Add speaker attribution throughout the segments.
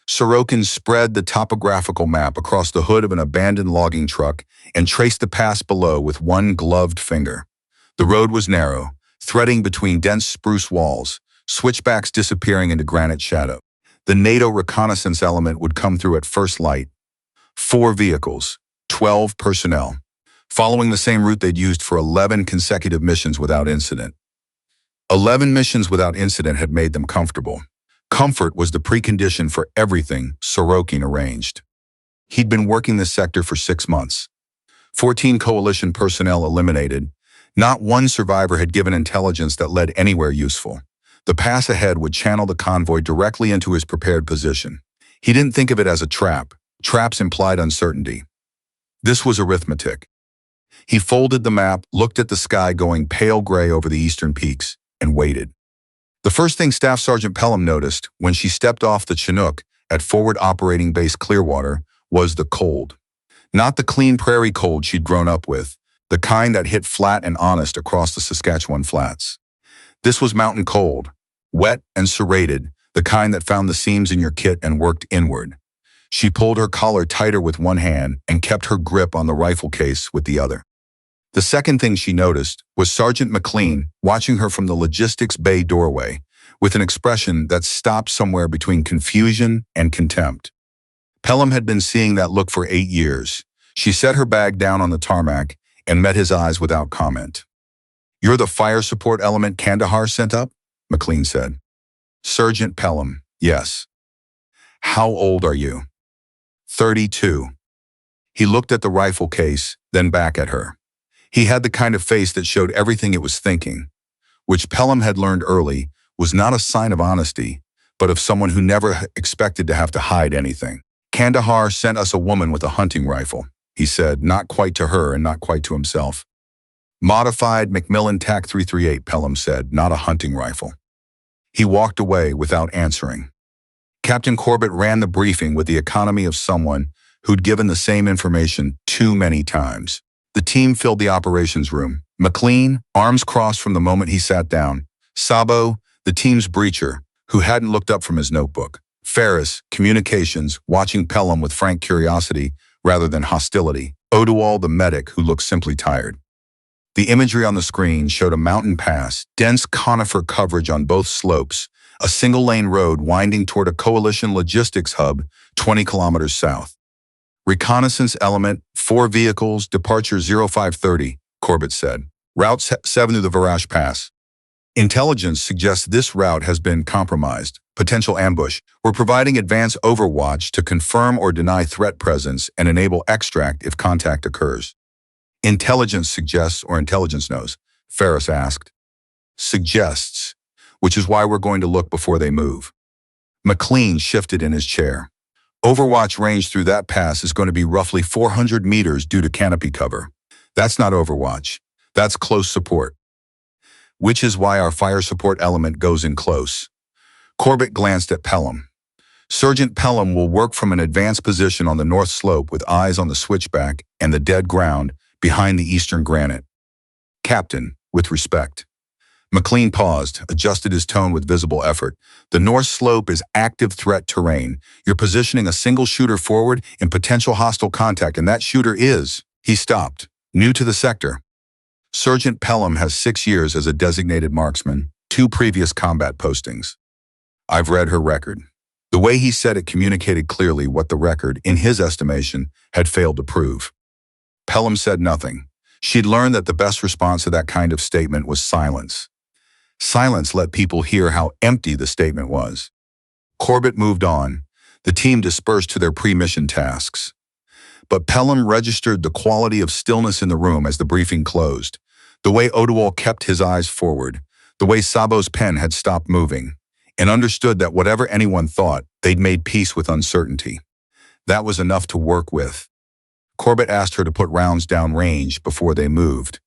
Speaker 1: Sorokin spread the topographical map across the hood of an abandoned logging truck and traced the pass below with one gloved finger. The road was narrow, threading between dense spruce walls, switchbacks disappearing into granite shadow. The NATO reconnaissance element would come through at first light. 4 vehicles, 12 personnel, following the same route they'd used for 11 consecutive missions without incident. 11 missions without incident had made them comfortable. Comfort was the precondition for everything Sorokin arranged. He'd been working this sector for 6 months. 14 coalition personnel eliminated. Not one survivor had given intelligence that led anywhere useful. The pass ahead would channel the convoy directly into his prepared position. He didn't think of it as a trap. Traps implied uncertainty. This was arithmetic. He folded the map, looked at the sky going pale gray over the eastern peaks, and waited. The first thing Staff Sergeant Pelham noticed when she stepped off the Chinook at Forward Operating Base Clearwater was the cold. Not the clean prairie cold she'd grown up with, the kind that hit flat and honest across the Saskatchewan flats. This was mountain cold, wet and serrated, the kind that found the seams in your kit and worked inward. She pulled her collar tighter with one hand and kept her grip on the rifle case with the other. The second thing she noticed was Sergeant McLean watching her from the logistics bay doorway with an expression that stopped somewhere between confusion and contempt. Pelham had been seeing that look for 8 years. She set her bag down on the tarmac and met his eyes without comment. "You're the fire support element Kandahar sent up?" McLean said. "Sergeant Pelham, yes." "How old are you?" 32. He looked at the rifle case, then back at her. He had the kind of face that showed everything it was thinking, which Pelham had learned early was not a sign of honesty, but of someone who never expected to have to hide anything. "Kandahar sent us a woman with a hunting rifle," he said, not quite to her and not quite to himself. "Modified Macmillan TAC 338, Pelham said, "not a hunting rifle." He walked away without answering. Captain Corbett ran the briefing with the economy of someone who'd given the same information too many times. The team filled the operations room. McLean, arms crossed from the moment he sat down. Sabo, the team's breacher, who hadn't looked up from his notebook. Ferris, communications, watching Pelham with frank curiosity rather than hostility. Odewall, the medic, who looked simply tired. The imagery on the screen showed a mountain pass, dense conifer coverage on both slopes, a single-lane road winding toward a coalition logistics hub 20 kilometers south. "Reconnaissance element, 4 vehicles, departure 0530, Corbett said. "Route 7 through the Varash Pass. Intelligence suggests this route has been compromised. Potential ambush. We're providing advance overwatch to confirm or deny threat presence and enable extract if contact occurs." "Intelligence suggests or intelligence knows?" Ferris asked. "Suggests, which is why we're going to look before they move." McLean shifted in his chair. "Overwatch range through that pass is going to be roughly 400 meters due to canopy cover. That's not overwatch. That's close support. Which is why our fire support element goes in close." Corbett glanced at Pelham. "Sergeant Pelham will work from an advanced position on the north slope with eyes on the switchback and the dead ground behind the eastern granite. Captain, with respect." McLean paused, adjusted his tone with visible effort. "The north slope is active threat terrain. You're positioning a single shooter forward in potential hostile contact, and that shooter is..." He stopped, new to the sector. "Sergeant Pelham has 6 years as a designated marksman, 2 previous combat postings. I've read her record." The way he said it communicated clearly what the record, in his estimation, had failed to prove. Pelham said nothing. She'd learned that the best response to that kind of statement was silence. Silence let people hear how empty the statement was. Corbett moved on. The team dispersed to their pre-mission tasks. But Pelham registered the quality of stillness in the room as the briefing closed, the way Odewall kept his eyes forward, the way Sabo's pen had stopped moving, and understood that whatever anyone thought, they'd made peace with uncertainty. That was enough to work with. Corbett asked her to put rounds down range before they moved.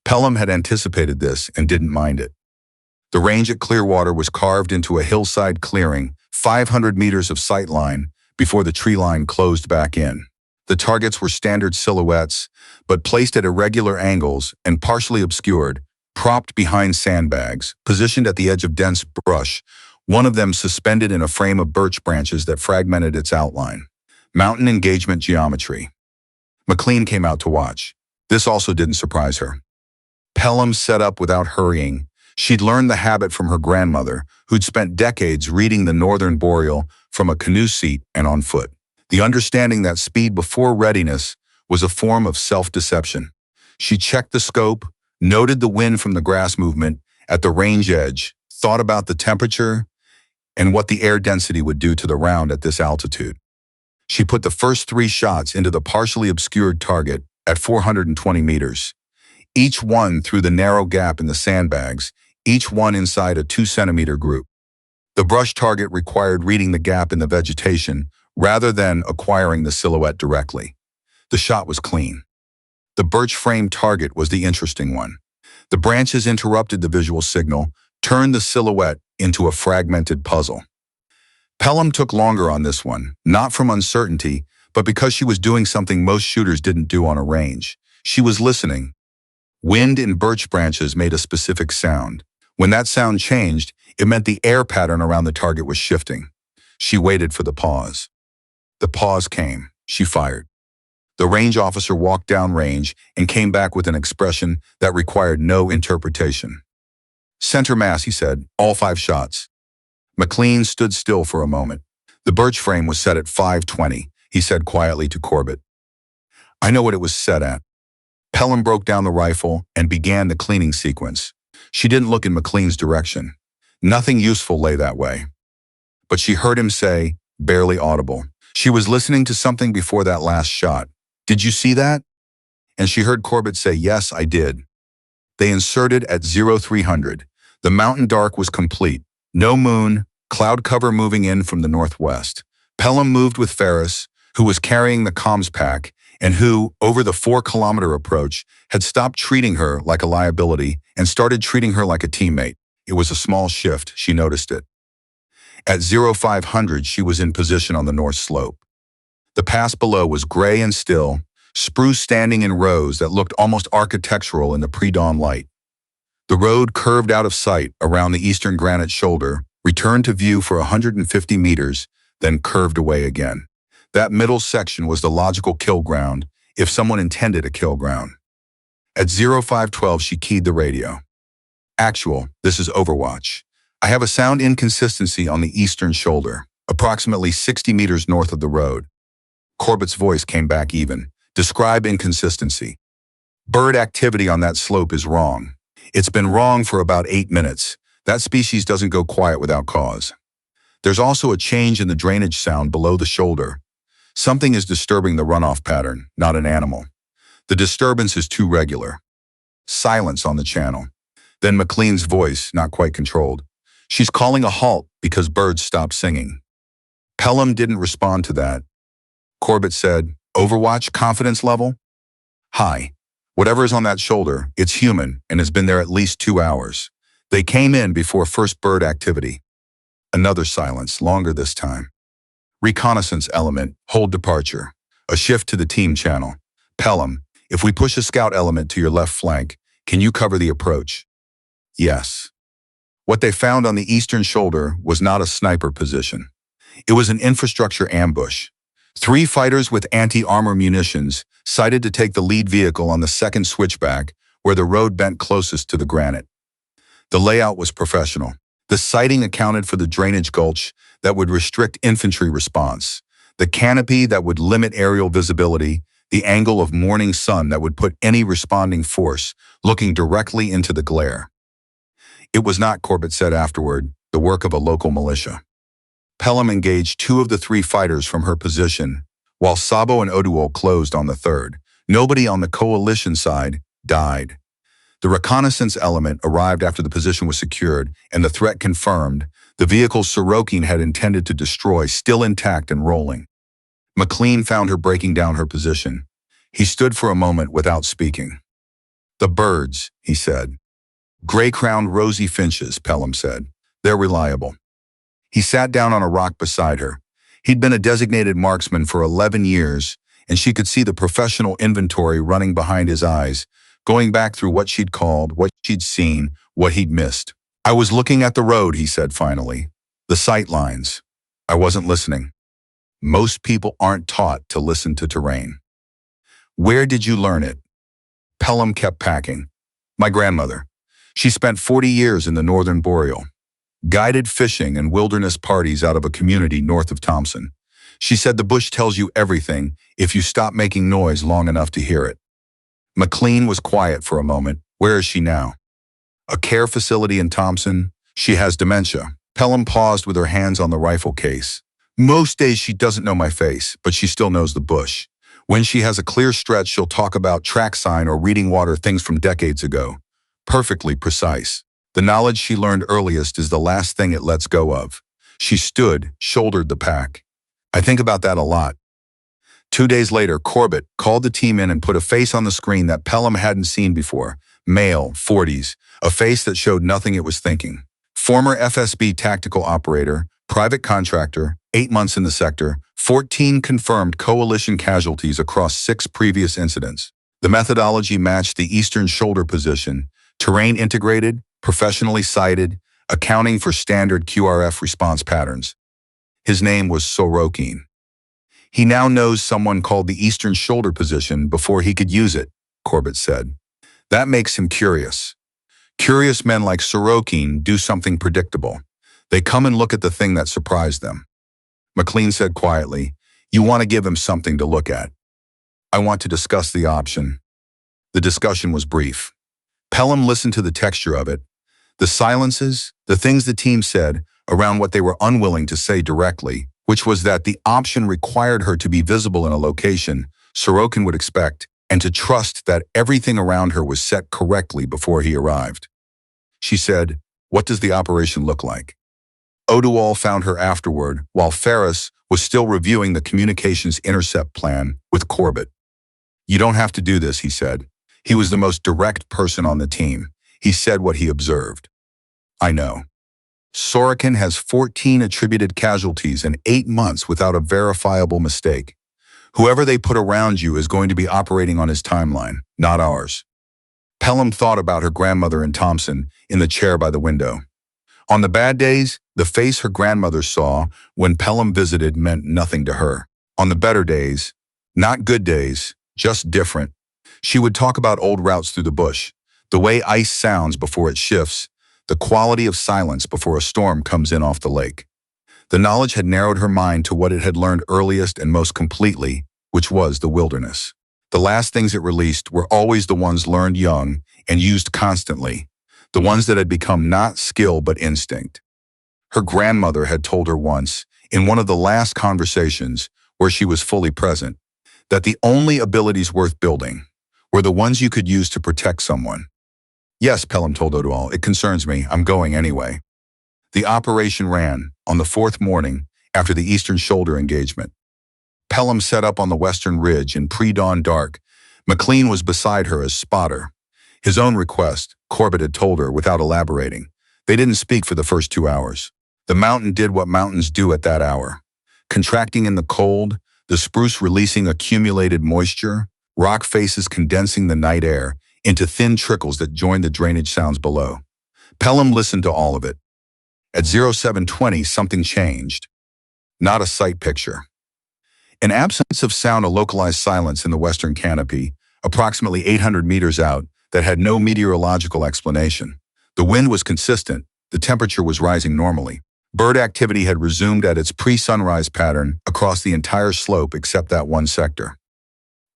Speaker 1: Pelham had anticipated this and didn't mind it. The range at Clearwater was carved into a hillside clearing, 500 meters of sight line before the tree line closed back in. The targets were standard silhouettes, but placed at irregular angles and partially obscured, propped behind sandbags, positioned at the edge of dense brush, one of them suspended in a frame of birch branches that fragmented its outline. Mountain engagement geometry. McLean came out to watch. This also didn't surprise her. Pelham set up without hurrying. She'd learned the habit from her grandmother, who'd spent decades reading the Northern Boreal from a canoe seat and on foot. The understanding that speed before readiness was a form of self-deception. She checked the scope, noted the wind from the grass movement at the range edge, thought about the temperature and what the air density would do to the round at this altitude. She put the first 3 shots into the partially obscured target at 420 meters, each one through the narrow gap in the sandbags, each one inside a 2-centimeter group. The brush target required reading the gap in the vegetation rather than acquiring the silhouette directly. The shot was clean. The birch frame target was the interesting one. The branches interrupted the visual signal, turned the silhouette into a fragmented puzzle. Pelham took longer on this one, not from uncertainty, but because she was doing something most shooters didn't do on a range. She was listening. Wind in birch branches made a specific sound. When that sound changed, it meant the air pattern around the target was shifting. She waited for the pause. The pause came. She fired. The range officer walked down range and came back with an expression that required no interpretation. "Center mass," he said, "all 5 shots." McLean stood still for a moment. "The birch frame was set at 520, he said quietly to Corbett. "I know what it was set at." Pelham broke down the rifle and began the cleaning sequence. She didn't look in McLean's direction. Nothing useful lay that way. But she heard him say, barely audible. She was listening to something before that last shot. "Did you see that?" And she heard Corbett say, "Yes, I did." They inserted at 0300. The mountain dark was complete. No moon, cloud cover moving in from the northwest. Pelham moved with Varash, who was carrying the comms pack, and who, over the 4-kilometer approach, had stopped treating her like a liability and started treating her like a teammate. It was a small shift, she noticed it. At 0500, she was in position on the north slope. The pass below was gray and still, spruce standing in rows that looked almost architectural in the pre-dawn light. The road curved out of sight around the eastern granite shoulder, returned to view for 150 meters, then curved away again. That middle section was the logical kill ground, if someone intended a kill ground. At 0512, she keyed the radio. "Actual, this is Overwatch. I have a sound inconsistency on the eastern shoulder, approximately 60 meters north of the road." Corbett's voice came back even. "Describe inconsistency." "Bird activity on that slope is wrong. It's been wrong for about 8 minutes. That species doesn't go quiet without cause. There's also a change in the drainage sound below the shoulder. Something is disturbing the runoff pattern, not an animal. The disturbance is too regular." Silence on the channel. Then McLean's voice, not quite controlled. "She's calling a halt because birds stopped singing." Pelham didn't respond to that. Corbett said, "Overwatch confidence level?" "High. Whatever is on that shoulder, it's human and has been there at least 2 hours. They came in before first bird activity." Another silence, longer this time. "Reconnaissance element, hold departure. A shift to the team channel. Pelham, if we push a scout element to your left flank, can you cover the approach?" "Yes." What they found on the eastern shoulder was not a sniper position. It was an infrastructure ambush. 3 fighters with anti-armor munitions sighted to take the lead vehicle on the second switchback, where the road bent closest to the granite. The layout was professional. The sighting accounted for the drainage gulch that would restrict infantry response, the canopy that would limit aerial visibility, the angle of morning sun that would put any responding force looking directly into the glare. It was not, Corbett said afterward, the work of a local militia. Pelham engaged 2 of the 3 fighters from her position, while Sabo and Oduol closed on the 3rd. Nobody on the coalition side died. The reconnaissance element arrived after the position was secured and the threat confirmed. The vehicle Sorokin had intended to destroy still intact and rolling. McLean found her breaking down her position. He stood for a moment without speaking. "The birds," he said. "Gray-crowned rosy finches," Pelham said. "They're reliable." He sat down on a rock beside her. He'd been a designated marksman for 11 years, and she could see the professional inventory running behind his eyes, going back through what she'd called, what she'd seen, what he'd missed. "I was looking at the road," he said finally. The sight lines. I wasn't listening. Most people aren't taught to listen to terrain. Where did you learn it? Pelham kept packing. My grandmother. She spent 40 years in the northern boreal. Guided fishing and wilderness parties out of a community north of Thompson. She said the bush tells you everything if you stop making noise long enough to hear it. McLean was quiet for a moment. Where is she now? A care facility in Thompson. She has dementia. Pelham paused with her hands on the rifle case. Most days she doesn't know my face, but she still knows the bush. When she has a clear stretch, she'll talk about track sign or reading water, things from decades ago. Perfectly precise. The knowledge she learned earliest is the last thing it lets go of. She stood, shouldered the pack. I think about that a lot. 2 days later, Corbett called the team in and put a face on the screen that Pelham hadn't seen before. Male, 40s, a face that showed nothing it was thinking. Former FSB tactical operator, private contractor, 8 months in the sector, 14 confirmed coalition casualties across 6 previous incidents. The methodology matched the eastern shoulder position, terrain integrated, professionally sighted, accounting for standard QRF response patterns. His name was Sorokin. He now knows someone called the eastern shoulder position before he could use it, Corbett said. That makes him curious. Curious men like Sorokin do something predictable. They come and look at the thing that surprised them. McLean said quietly, you want to give him something to look at. I want to discuss the option. The discussion was brief. Pelham listened to the texture of it. The silences, the things the team said around what they were unwilling to say directly, which was that the option required her to be visible in a location Sorokin would expect and to trust that everything around her was set correctly before he arrived. She said, what does the operation look like? Odual found her afterward while Varash was still reviewing the communications intercept plan with Corbett. You don't have to do this, he said. He was the most direct person on the team. He said what he observed. I know. Sorokin has 14 attributed casualties in 8 months without a verifiable mistake. Whoever they put around you is going to be operating on his timeline, not ours. Pelham thought about her grandmother in Thompson in the chair by the window. On the bad days, the face her grandmother saw when Pelham visited meant nothing to her. On the better days, not good days, just different. She would talk about old routes through the bush, the way ice sounds before it shifts, the quality of silence before a storm comes in off the lake. The knowledge had narrowed her mind to what it had learned earliest and most completely, which was the wilderness. The last things it released were always the ones learned young and used constantly, the ones that had become not skill but instinct. Her grandmother had told her once, in one of the last conversations where she was fully present, that the only abilities worth building were the ones you could use to protect someone. Yes, Pelham told Odual, it concerns me. I'm going anyway. The operation ran on the 4th morning after the eastern shoulder engagement. Pelham set up on the western ridge in pre-dawn dark. McLean was beside her as spotter. His own request, Corbett had told her without elaborating. They didn't speak for the first 2 hours. The mountain did what mountains do at that hour. Contracting in the cold, the spruce releasing accumulated moisture, rock faces condensing the night air into thin trickles that joined the drainage sounds below. Pelham listened to all of it. At 0720, something changed. Not a sight picture. An absence of sound, a localized silence in the western canopy, approximately 800 meters out, that had no meteorological explanation. The wind was consistent. The temperature was rising normally. Bird activity had resumed at its pre-sunrise pattern across the entire slope except that one sector.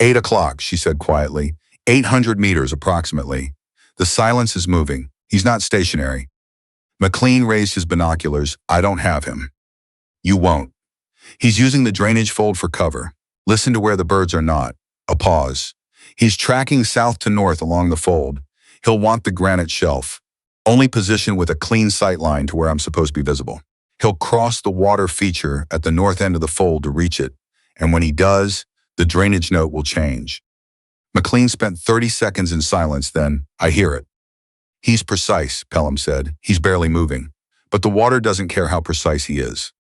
Speaker 1: 8 o'clock, she said quietly. 800 meters approximately. The silence is moving. He's not stationary. McLean raised his binoculars. I don't have him. You won't. He's using the drainage fold for cover. Listen to where the birds are not. A pause. He's tracking south to north along the fold. He'll want the granite shelf. Only position with a clean sight line to where I'm supposed to be visible. He'll cross the water feature at the north end of the fold to reach it. And when he does, the drainage note will change. McLean spent 30 seconds in silence, then, I hear it. He's precise, Pelham said. He's barely moving. But the water doesn't care how precise he is.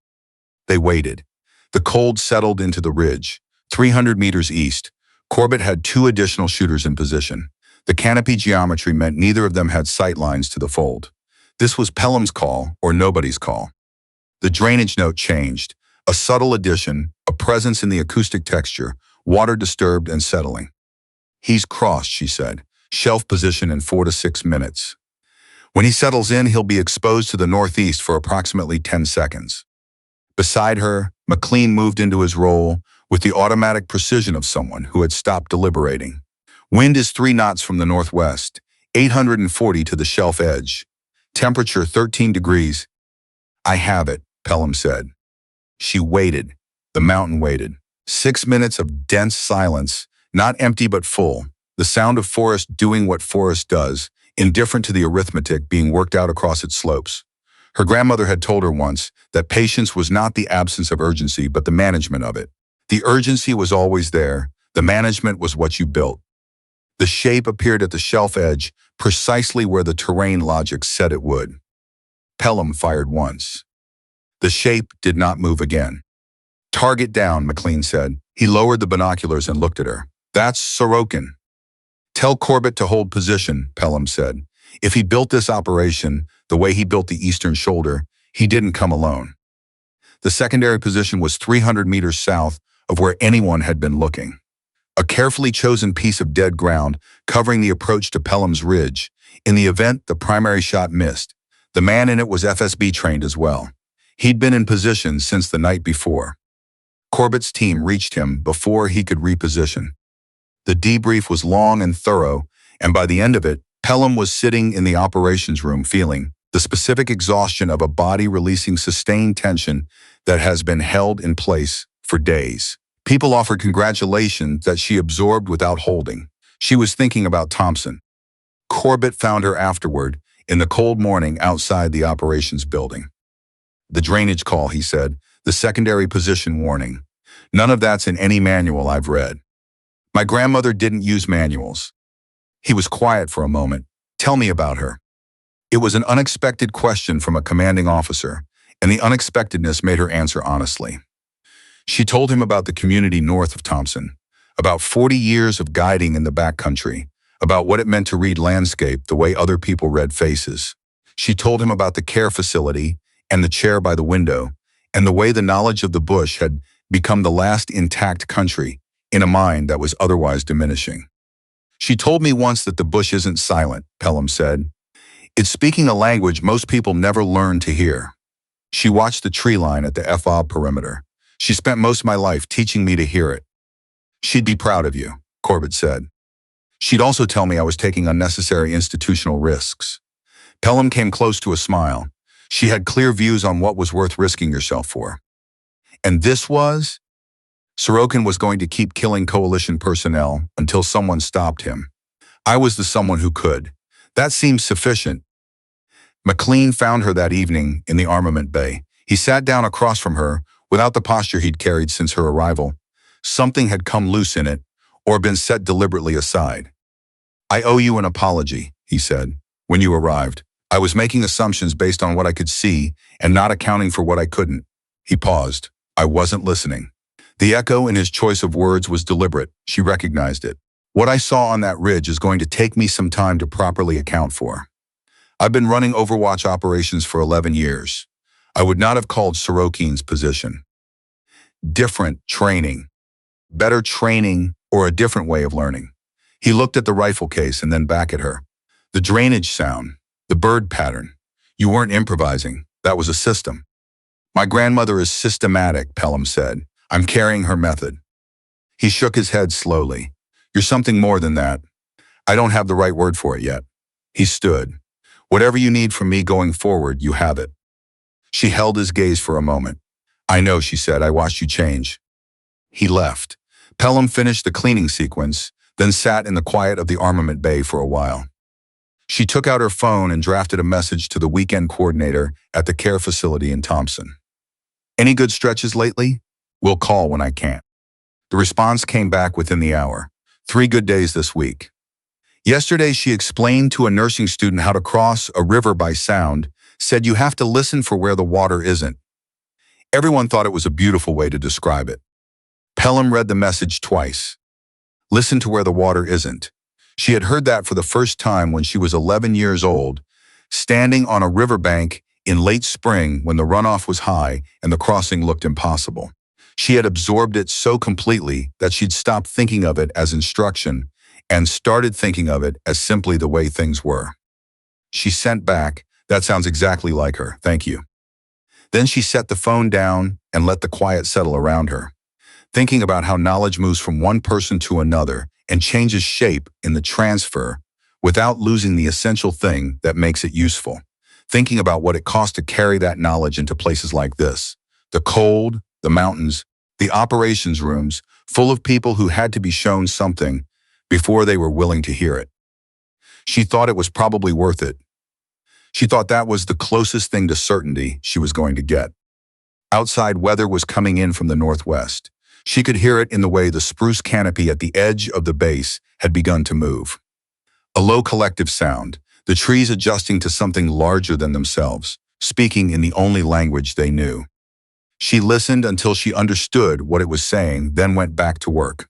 Speaker 1: They waited. The cold settled into the ridge. 300 meters east, Corbett had 2 additional shooters in position. The canopy geometry meant neither of them had sight lines to the fold. This was Pelham's call or nobody's call. The drainage note changed. A subtle addition, a presence in the acoustic texture, water disturbed and settling. He's crossed, she said. Shelf position in 4 to 6 minutes. When he settles in, he'll be exposed to the northeast for approximately 10 seconds. Beside her, McLean moved into his role with the automatic precision of someone who had stopped deliberating. Wind is 3 knots from the northwest, 840 to the shelf edge. Temperature 13 degrees. I have it, Pelham said. She waited. The mountain waited. 6 minutes of dense silence, not empty but full. The sound of forest doing what forest does, indifferent to the arithmetic being worked out across its slopes. Her grandmother had told her once that patience was not the absence of urgency, but the management of it. The urgency was always there. The management was what you built. The shape appeared at the shelf edge, precisely where the terrain logic said it would. Pelham fired once. The shape did not move again. Target down, McLean said. He lowered the binoculars and looked at her. That's Sorokin. Tell Corbett to hold position, Pelham said. If he built this operation the way he built the eastern shoulder, he didn't come alone. The secondary position was 300 meters south of where anyone had been looking. A carefully chosen piece of dead ground covering the approach to Pelham's ridge. In the event the primary shot missed, the man in it was FSB trained as well. He'd been in position since the night before. Corbett's team reached him before he could reposition. The debrief was long and thorough, and by the end of it, Pelham was sitting in the operations room feeling the specific exhaustion of a body releasing sustained tension that has been held in place for days. People offered congratulations that she absorbed without holding. She was thinking about Thompson. Corbett found her afterward in the cold morning outside the operations building. The drainage call, he said, the secondary position warning. None of that's in any manual I've read. My grandmother didn't use manuals. He was quiet for a moment. Tell me about her. It was an unexpected question from a commanding officer, and the unexpectedness made her answer honestly. She told him about the community north of Thompson, about 40 years of guiding in the backcountry, about what it meant to read landscape the way other people read faces. She told him about the care facility and the chair by the window, and the way the knowledge of the bush had become the last intact country in a mind that was otherwise diminishing. She told me once that the bush isn't silent, Pelham said. It's speaking a language most people never learn to hear. She watched the tree line at the FOB perimeter. She spent most of my life teaching me to hear it. She'd be proud of you, Corbett said. She'd also tell me I was taking unnecessary institutional risks. Pelham came close to a smile. She had clear views on what was worth risking yourself for. And this was? Sorokin was going to keep killing coalition personnel until someone stopped him. I was the someone who could. That seemed sufficient. McLean found her that evening in the armament bay. He sat down across from her without the posture he'd carried since her arrival. Something had come loose in it, or been set deliberately aside. I owe you an apology, he said, when you arrived. I was making assumptions based on what I could see and not accounting for what I couldn't. He paused. I wasn't listening. The echo in his choice of words was deliberate. She recognized it. What I saw on that ridge is going to take me some time to properly account for. I've been running Overwatch operations for 11 years. I would not have called Sorokin's position. Different training. Better training or a different way of learning. He looked at the rifle case and then back at her. The drainage sound, the bird pattern. You weren't improvising. That was a system. My grandmother is systematic, Pelham said. I'm carrying her method. He shook his head slowly. You're something more than that. I don't have the right word for it yet. He stood. Whatever you need from me going forward, you have it. She held his gaze for a moment. I know, she said. I watched you change. He left. Pelham finished the cleaning sequence, then sat in the quiet of the armament bay for a while. She took out her phone and drafted a message to the weekend coordinator at the care facility in Thompson. Any good stretches lately? We'll call when I can. The response came back within the hour. 3 good days this week. Yesterday, she explained to a nursing student how to cross a river by sound, said you have to listen for where the water isn't. Everyone thought it was a beautiful way to describe it. Pelham read the message twice. Listen to where the water isn't. She had heard that for the first time when she was 11 years old, standing on a riverbank in late spring when the runoff was high and the crossing looked impossible. She had absorbed it so completely that she'd stopped thinking of it as instruction and started thinking of it as simply the way things were. She sent back, "That sounds exactly like her, thank you." Then she set the phone down and let the quiet settle around her, thinking about how knowledge moves from one person to another and changes shape in the transfer without losing the essential thing that makes it useful. Thinking about what it cost to carry that knowledge into places like this, the cold, the mountains, the operations rooms, full of people who had to be shown something before they were willing to hear it. She thought it was probably worth it. She thought that was the closest thing to certainty she was going to get. Outside weather was coming in from the northwest. She could hear it in the way the spruce canopy at the edge of the base had begun to move. A low collective sound, the trees adjusting to something larger than themselves, speaking in the only language they knew. She listened until she understood what it was saying, then went back to work.